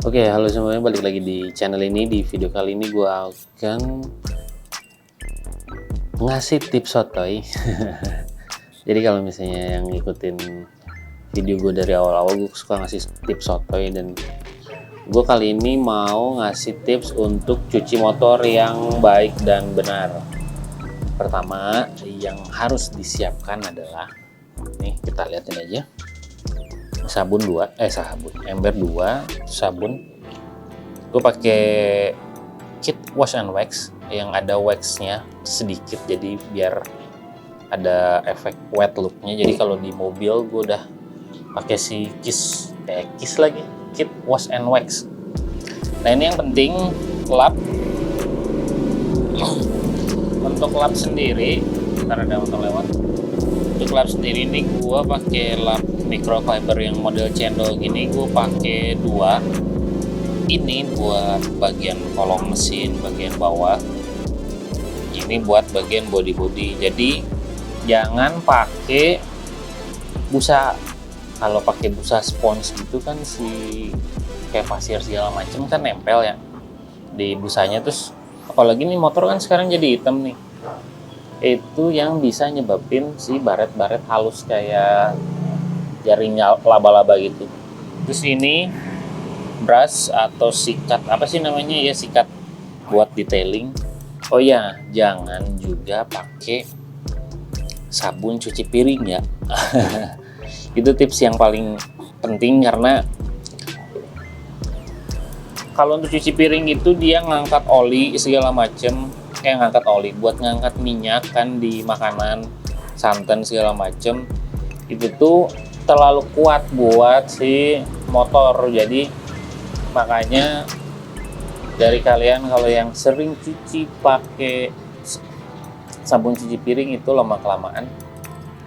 Oke, halo semuanya, balik lagi di channel ini. Di video kali ini gue akan ngasih tips sotoy. Jadi kalau misalnya yang ngikutin video gue dari awal-awal, gue suka ngasih tips sotoy, dan gue kali ini mau ngasih tips untuk cuci motor yang baik dan benar. Pertama yang harus disiapkan adalah, nih kita lihatin aja, ember 2, sabun. Gue pakai kit wash and wax yang ada waxnya sedikit, jadi biar ada efek wet looknya. Jadi kalau di mobil gue udah pakai si kit wash and wax. Nah ini yang penting lap. Untuk lap sendiri, ntar ada motor lewat. Untuk lap sendiri ini gue pakai lap microfiber yang model cendol gini. Gue pakai 2. Ini buat bagian kolong mesin bagian bawah, ini buat bagian body. Jadi jangan pakai busa. Kalau pakai busa spons gitu kan si kayak pasir segala macam kan nempel ya di busanya. Terus apalagi nih motor kan sekarang jadi hitam nih, itu yang bisa nyebabin si baret-baret halus kayak jaring laba-laba gitu. Terus ini brush atau sikat, apa sih namanya ya, sikat buat detailing. Oh ya, jangan juga pakai sabun cuci piring ya. Itu tips yang paling penting, karena kalau untuk cuci piring itu dia ngangkat oli segala macem, ngangkat oli buat ngangkat minyak kan di makanan, santan segala macem, itu tuh terlalu kuat buat si motor. Jadi makanya dari kalian kalau yang sering cuci pakai sabun cuci piring itu lama-kelamaan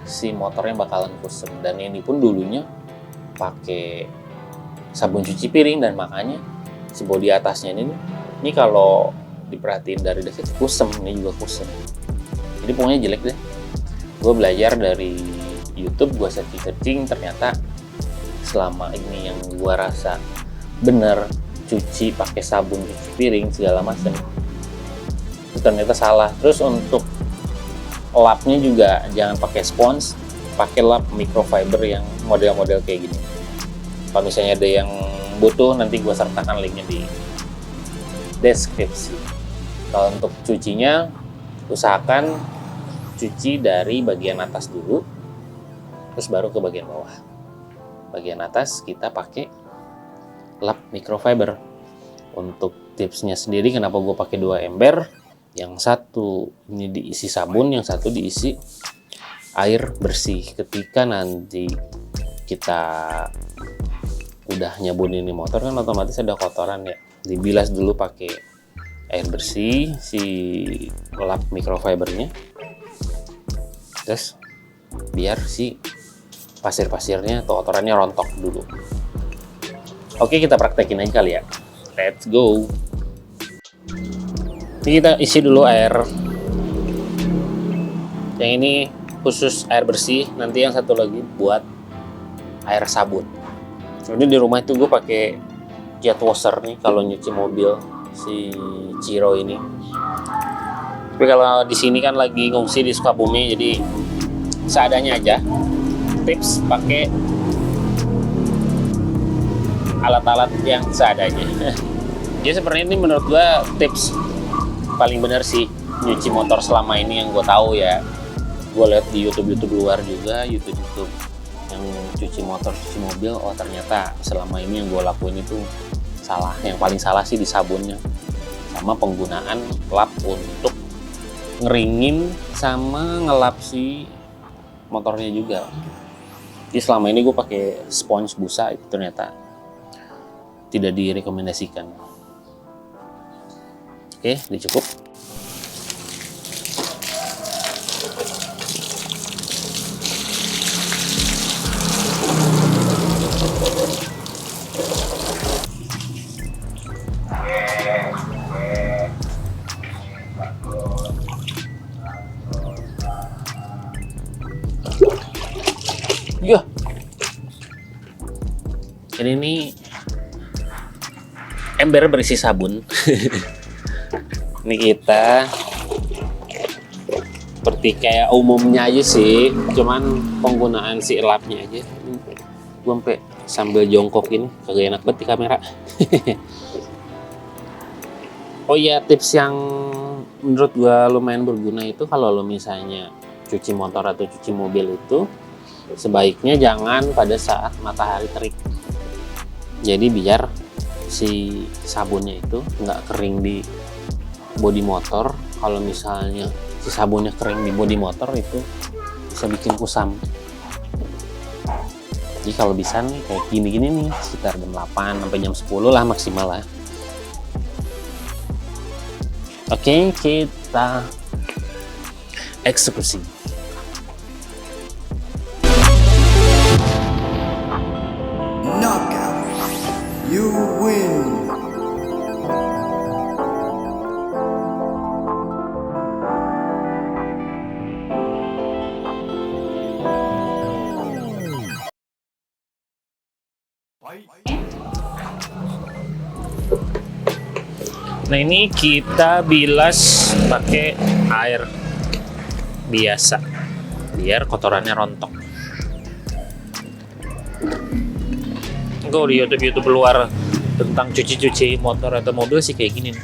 si motornya bakalan kusem. Dan ini pun dulunya pakai sabun cuci piring, dan makanya si bodi atasnya ini kalau diperhatiin dari dekat kusem, ini juga kusem. Jadi pokoknya jelek deh. Gue belajar dari YouTube, gue searching, ternyata selama ini yang gue rasa bener cuci pakai sabun cuci piring segala macam itu ternyata salah. Terus untuk lapnya juga jangan pakai spons, pakai lap microfiber yang model-model kayak gini. Kalau misalnya ada yang butuh, nanti gue sertakan linknya di deskripsi. Kalau untuk cucinya, usahakan cuci dari bagian atas dulu, terus baru ke bagian bawah. Bagian atas kita pakai lap microfiber. Untuk tipsnya sendiri, kenapa gue pakai 2 ember, yang satu ini diisi sabun, yang satu diisi air bersih. Ketika nanti kita udah nyabunin motor kan otomatis ada kotoran ya, dibilas dulu pakai air bersih si lap microfibernya, terus biar si pasir-pasirnya atau kotorannya rontok dulu. Oke, kita praktekin aja kali ya. Let's go. Ini kita isi dulu air. Yang ini khusus air bersih, nanti yang satu lagi buat air sabun. Ini di rumah itu gue pakai jet washer nih kalau nyuci mobil, si Ciro ini. Tapi kalau di sini kan lagi ngungsi di Sukabumi, jadi seadanya aja. Tips pakai alat-alat yang seadanya. Jadi sebenarnya ini menurut gue tips paling benar sih nyuci motor selama ini yang gue tahu ya. Gue lihat di YouTube luar juga, YouTube yang cuci motor, cuci mobil. Oh ternyata selama ini yang gue lakuin itu salah. Yang paling salah sih di sabunnya, sama penggunaan lap untuk ngeringin sama ngelap si motornya juga. Jadi selama ini gue pakai spons busa, itu ternyata tidak direkomendasikan. Oke, ini cukup. Ya. Ini nih ember berisi sabun. Ini kita seperti kayak umumnya aja sih, cuman penggunaan si lapnya aja. Gue sambil jongkok ini kagak enak banget di kamera. Oh iya, tips yang menurut gua lumayan berguna itu kalau lo misalnya cuci motor atau cuci mobil itu sebaiknya jangan pada saat matahari terik. Jadi biar si sabunnya itu nggak kering di bodi motor. Kalau misalnya si sabunnya kering di bodi motor itu bisa bikin kusam. Jadi kalau bisa nih kayak gini-gini nih sekitar jam 8 sampai jam 10 lah maksimal lah. Oke, kita eksekusi. Knockout. You win. Nah ini kita bilas pakai air biasa biar kotorannya rontok. Kalau di YouTube keluar tentang cuci-cuci motor atau mobil sih kayak gini nih.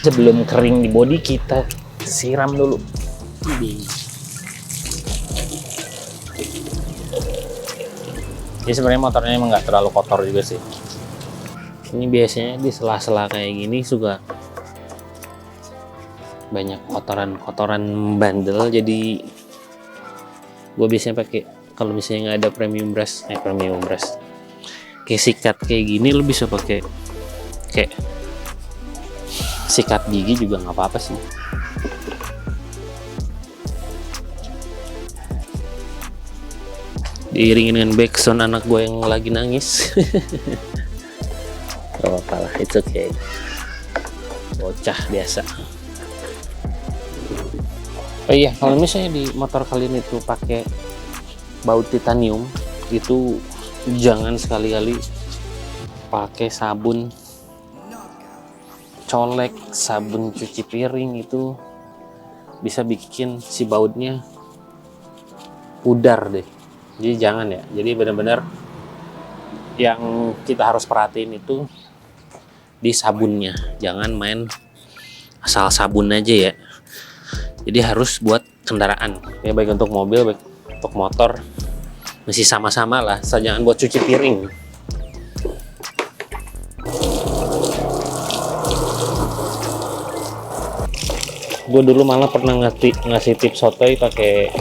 Sebelum kering di bodi kita siram dulu. Jadi sebenarnya motornya emang nggak terlalu kotor juga sih. Ini biasanya di sela-sela kayak gini juga banyak kotoran-kotoran bandel, jadi gue biasanya pakai kalau misalnya nggak ada premium brush kayak sikat kayak gini, lo bisa pakai kayak sikat gigi juga nggak apa-apa sih. Diiringin dengan backsound anak gue yang lagi nangis. Gak apa-apa lah, it's okay. Bocah biasa. Oh iya, kalau misalnya di motor kalian itu pakai baut titanium, itu jangan sekali-kali pakai sabun colek, sabun cuci piring, itu bisa bikin si bautnya pudar deh. Jadi jangan ya. Jadi benar-benar yang kita harus perhatiin itu di sabunnya, jangan main asal sabun aja ya. Jadi harus buat kendaraan ya, baik untuk mobil baik untuk motor masih sama-sama lah, jangan buat cuci piring. Gue dulu malah pernah ngasih tips sotoy pakai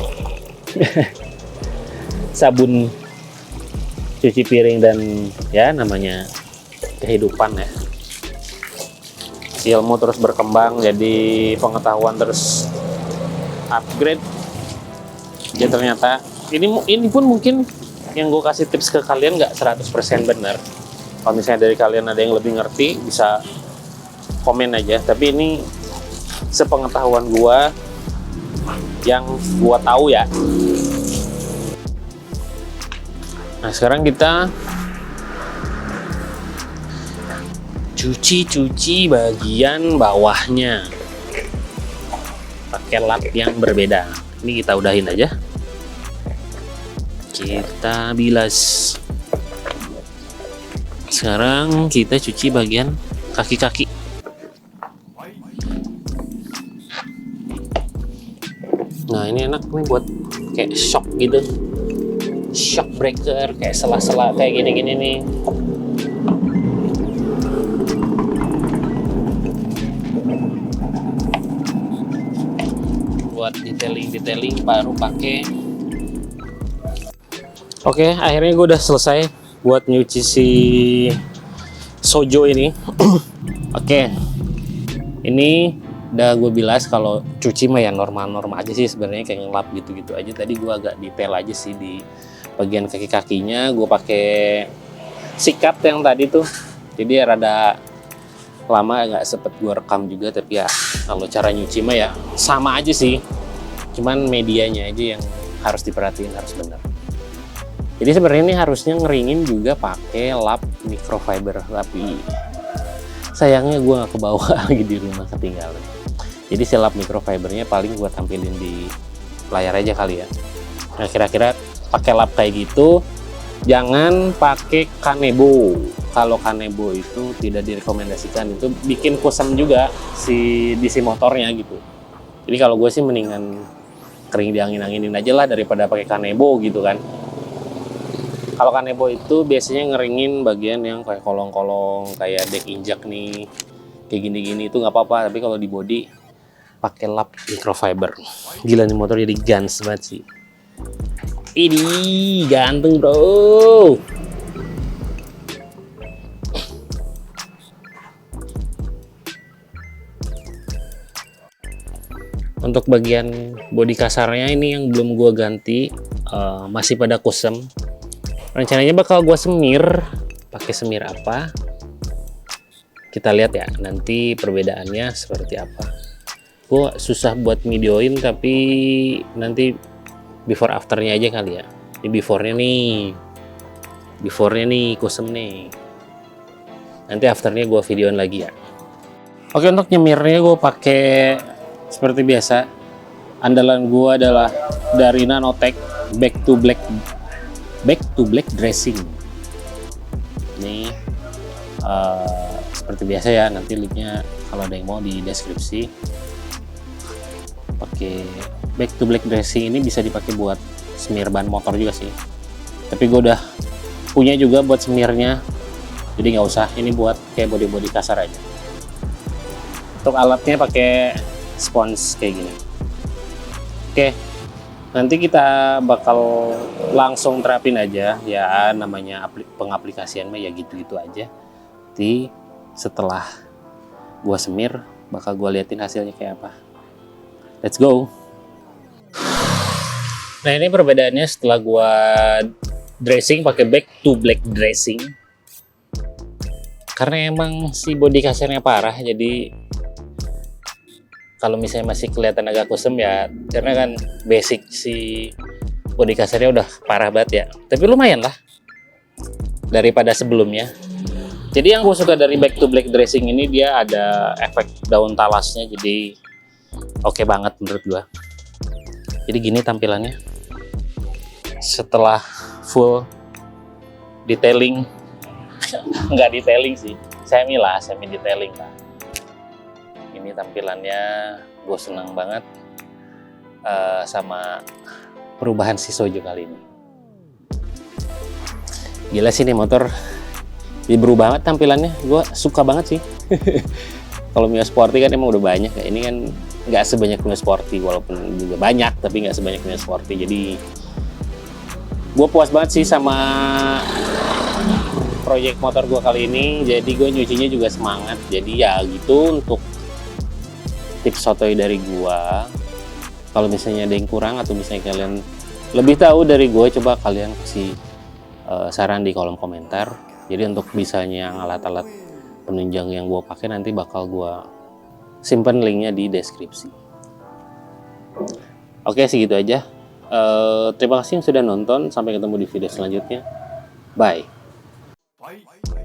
sabun cuci piring, dan ya namanya kehidupan ya. Ilmu terus berkembang, jadi pengetahuan terus upgrade. Ya ternyata ini pun mungkin yang gue kasih tips ke kalian nggak 100% benar. Kalau misalnya dari kalian ada yang lebih ngerti bisa komen aja. Tapi ini sepengetahuan gue yang gue tahu ya. Nah sekarang kita cuci bagian bawahnya pakai lap yang berbeda. Ini kita udahin aja, kita bilas. Sekarang kita cuci bagian kaki-kaki. Nah ini enak nih buat kayak shock gitu, shock breaker, kayak sela-sela kayak gini-gini nih. Buat detailing baru pakai. Oke, akhirnya gue udah selesai buat nyuci si Sojo ini. Oke, ini udah gue bilas. Kalau cuci mah ya normal-normal aja sih sebenarnya, kayak ngelap gitu-gitu aja. Tadi gue agak detail aja sih di bagian kaki-kakinya. Gue pakai sikat yang tadi tuh, jadi rada lama nggak sempet gue rekam juga. Tapi ya kalau cara nyuci mah ya sama aja sih, cuman medianya aja yang harus diperhatiin, harus benar. Jadi sebenarnya ini harusnya ngeringin juga pakai lap microfiber, tapi sayangnya gue nggak kebawa lagi di rumah, ketinggalan. Jadi si lap microfibernya paling gue tampilin di layar aja kali ya. Nah kira-kira pakai lap kayak gitu, jangan pakai kanebo. Kalau kanebo itu tidak direkomendasikan, itu bikin kusam juga si DC motornya gitu. Jadi kalau gue sih mendingan kering diangin-anginin aja lah daripada pakai kanebo gitu kan. Kalau kanebo itu biasanya ngeringin bagian yang kayak kolong-kolong, kayak deck injak nih, kayak gini-gini itu nggak apa-apa. Tapi kalau di body pakai lap microfiber. Gila nih motor jadi guns banget sih. Ini ganteng bro. Untuk bagian bodi kasarnya ini yang belum gua ganti, masih pada kusem. Rencananya bakal gua semir. Pakai semir apa? Kita lihat ya nanti perbedaannya seperti apa. Gua susah buat videoin tapi nanti before afternya aja kali ya. Ini beforenya nih kusem nih. Nanti afternya gue videoin lagi ya. Oke, untuk nyemirnya gue pakai seperti biasa. Andalan gue adalah dari Nanotech back to black dressing. Ini seperti biasa ya. Nanti linknya kalau ada yang mau di deskripsi. Pakai back to black dressing ini bisa dipakai buat semir ban motor juga sih. Tapi gue udah punya juga buat semirnya, jadi nggak usah. Ini buat kayak body kasar aja. Untuk alatnya pakai spons kayak gini. Oke, nanti kita bakal langsung terapin aja ya, namanya pengaplikasian mah ya gitu-gitu aja. Nanti setelah gua semir bakal gua liatin hasilnya kayak apa. Let's go. Nah ini perbedaannya setelah gua dressing pakai back to black dressing. Karena emang si bodi kasarnya parah, jadi kalau misalnya masih kelihatan agak kusem ya, karena kan basic si bodi kasarnya udah parah banget ya. Tapi lumayan lah daripada sebelumnya. Jadi yang gue suka dari back to black dressing ini, dia ada efek daun talasnya, jadi oke banget menurut gua. Jadi gini tampilannya setelah full detailing. Nggak detailing sih, semi detailing lah. Ini tampilannya gue seneng banget sama perubahan si Sojo kali ini. Gila sih nih motor, jadi berubah banget tampilannya. Gue suka banget sih. Kalau Mio Sporty kan emang udah banyak ya. Ini kan nggak sebanyak Mio Sporty, walaupun juga banyak tapi nggak sebanyak Mio Sporty. Jadi gue puas banget sih sama proyek motor gue kali ini. Jadi gue nyucinya juga semangat. Jadi ya gitu, untuk tips sotoy dari gue, kalau misalnya ada yang kurang atau misalnya kalian lebih tahu dari gue, coba kalian kasih saran di kolom komentar. Jadi untuk misalnya alat-alat penunjang yang gue pakai, nanti bakal gue simpen linknya di deskripsi. Oke, segitu aja. Terima kasih yang sudah nonton. Sampai ketemu di video selanjutnya. Bye. Fight.